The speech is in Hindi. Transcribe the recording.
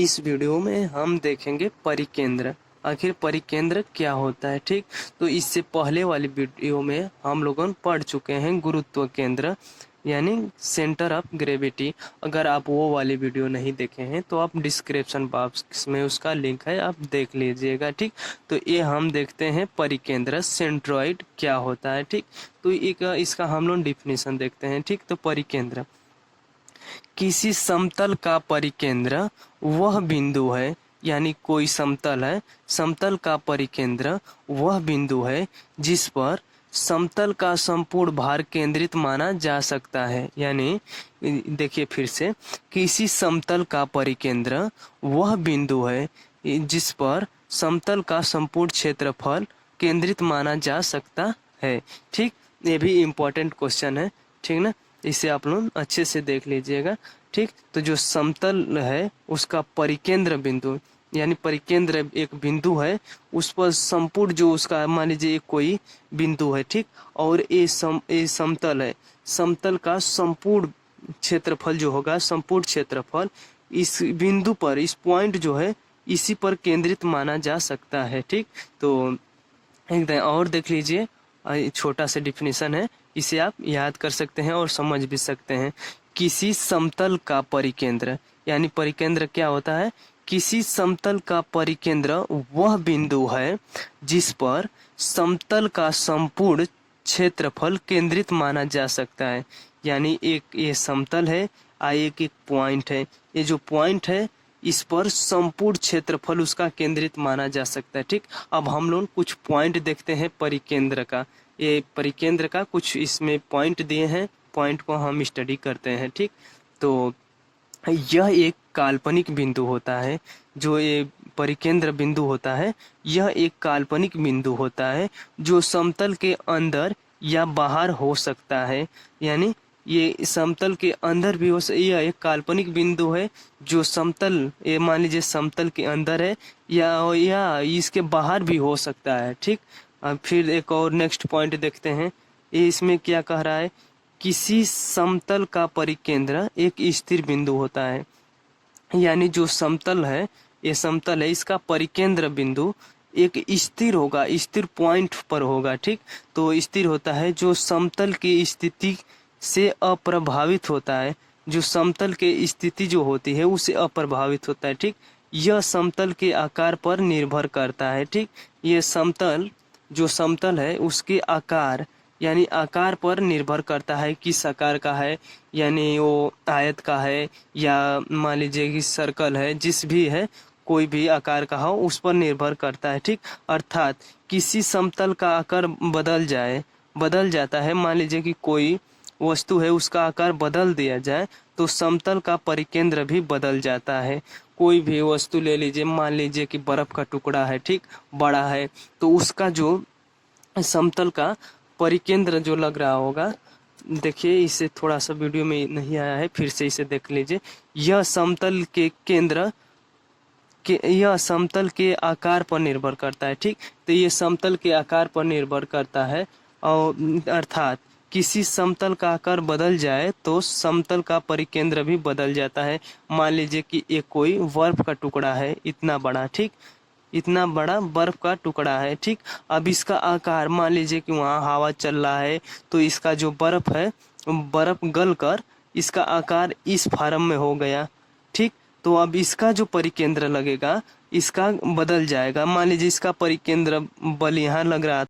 इस वीडियो में हम देखेंगे परिकेंद्र। आखिर परिकेंद्र क्या होता है। ठीक, तो इससे पहले वाली वीडियो में हम लोगों पढ़ चुके हैं गुरुत्व केंद्र यानी सेंटर ऑफ ग्रेविटी। अगर आप वो वाली वीडियो नहीं देखे हैं तो आप डिस्क्रिप्शन बॉक्स में उसका लिंक है, आप देख लीजिएगा। ठीक, तो ये हम देखते हैं परिकेंद्र सेंट्रॉइड क्या होता है। ठीक, तो एक इसका हम लोग डिफिनेशन देखते हैं। ठीक, तो परिकेंद्र किसी समतल का परिकेंद्र वह बिंदु है, यानी कोई समतल है, समतल का परिकेंद्र वह बिंदु है जिस पर समतल का संपूर्ण भार केंद्रित माना जा सकता है। यानी देखिए फिर से, किसी समतल का परिकेंद्र वह बिंदु है जिस पर समतल का संपूर्ण क्षेत्रफल केंद्रित माना जा सकता है। ठीक, ये भी इम्पोर्टेंट क्वेश्चन है। ठीक ना, इसे आप लोग अच्छे से देख लीजिएगा। ठीक, तो जो समतल है उसका परिकेंद्र बिंदु यानी परिकेंद्र एक बिंदु है, उस पर संपूर्ण जो उसका मान लीजिए कोई बिंदु है। ठीक, और ये समतल है, समतल का संपूर्ण क्षेत्रफल जो होगा, संपूर्ण क्षेत्रफल इस बिंदु पर, इस पॉइंट जो है इसी पर केंद्रित माना जा सकता है। ठीक, तो एक और देख लीजिए, छोटा सा डिफिनेशन है, इसे आप याद कर सकते हैं और समझ भी सकते हैं। किसी समतल का परिकेंद्र यानी परिकेंद्र क्या होता है, किसी समतल का परिकेंद्र वह बिंदु है जिस पर समतल का संपूर्ण क्षेत्रफल केंद्रित माना जा सकता है। यानी एक ये समतल है, एक एक पॉइंट है, ये जो पॉइंट है इस पर संपूर्ण क्षेत्रफल उसका केंद्रित माना जा सकता है। ठीक, अब हम लोग कुछ पॉइंट देखते हैं परिकेंद्र का। ये परिकेंद्र का कुछ इसमें पॉइंट दिए हैं, पॉइंट को हम स्टडी करते हैं। ठीक, तो यह एक काल्पनिक बिंदु होता है, जो ये परिकेंद्र बिंदु होता है यह एक काल्पनिक बिंदु होता है जो समतल के अंदर या बाहर हो सकता है। यानी ये समतल के अंदर भी यह एक काल्पनिक बिंदु है जो समतल, ये मान लीजिए समतल के अंदर है या इसके बाहर भी हो सकता है। ठीक, अब फिर एक और नेक्स्ट पॉइंट देखते हैं। ये इसमें क्या कह रहा है, किसी समतल का परिकेंद्र एक स्थिर बिंदु होता है। यानी जो समतल है, ये समतल है, इसका परिकेंद्र बिंदु एक स्थिर होगा, स्थिर पॉइंट पर होगा। ठीक, तो स्थिर होता है जो समतल की स्थिति से अप्रभावित होता है, जो समतल के स्थिति जो होती है उसे अप्रभावित होता है। ठीक, यह समतल के आकार पर निर्भर करता है। ठीक, ये समतल, जो समतल है उसके आकार यानी आकार पर निर्भर करता है, किस आकार का है, यानी वो आयत का है या मान लीजिए कि सर्कल है, जिस भी है कोई भी आकार का हो उस पर निर्भर करता है। ठीक, अर्थात किसी समतल का आकार बदल जाता है, मान लीजिए कि कोई वस्तु है उसका आकार बदल दिया जाए तो समतल का परिकेंद्र भी बदल जाता है। कोई भी वस्तु ले लीजिए, मान लीजिए कि बर्फ का टुकड़ा है, ठीक, बड़ा है, तो उसका जो समतल का परिकेंद्र जो लग रहा होगा, देखिए इसे थोड़ा सा वीडियो में नहीं आया है, फिर से इसे देख लीजिए। यह समतल के केंद्र यह समतल के आकार पर निर्भर करता है। ठीक, तो ये समतल के आकार पर निर्भर करता है, और अर्थात किसी समतल का आकार बदल जाए तो समतल का परिकेंद्र भी बदल जाता है। मान लीजिए कि एक कोई बर्फ का टुकड़ा है इतना बड़ा, ठीक, इतना बड़ा बर्फ का टुकड़ा है। ठीक, अब इसका आकार मान लीजिए कि वहाँ हवा चल रहा है तो इसका जो बर्फ है, बर्फ गल कर इसका आकार इस फार्म में हो गया। ठीक, तो अब इसका जो परिकेंद्र लगेगा इसका बदल जाएगा। मान लीजिए इसका परिकेंद्र बल यहाँ लग रहा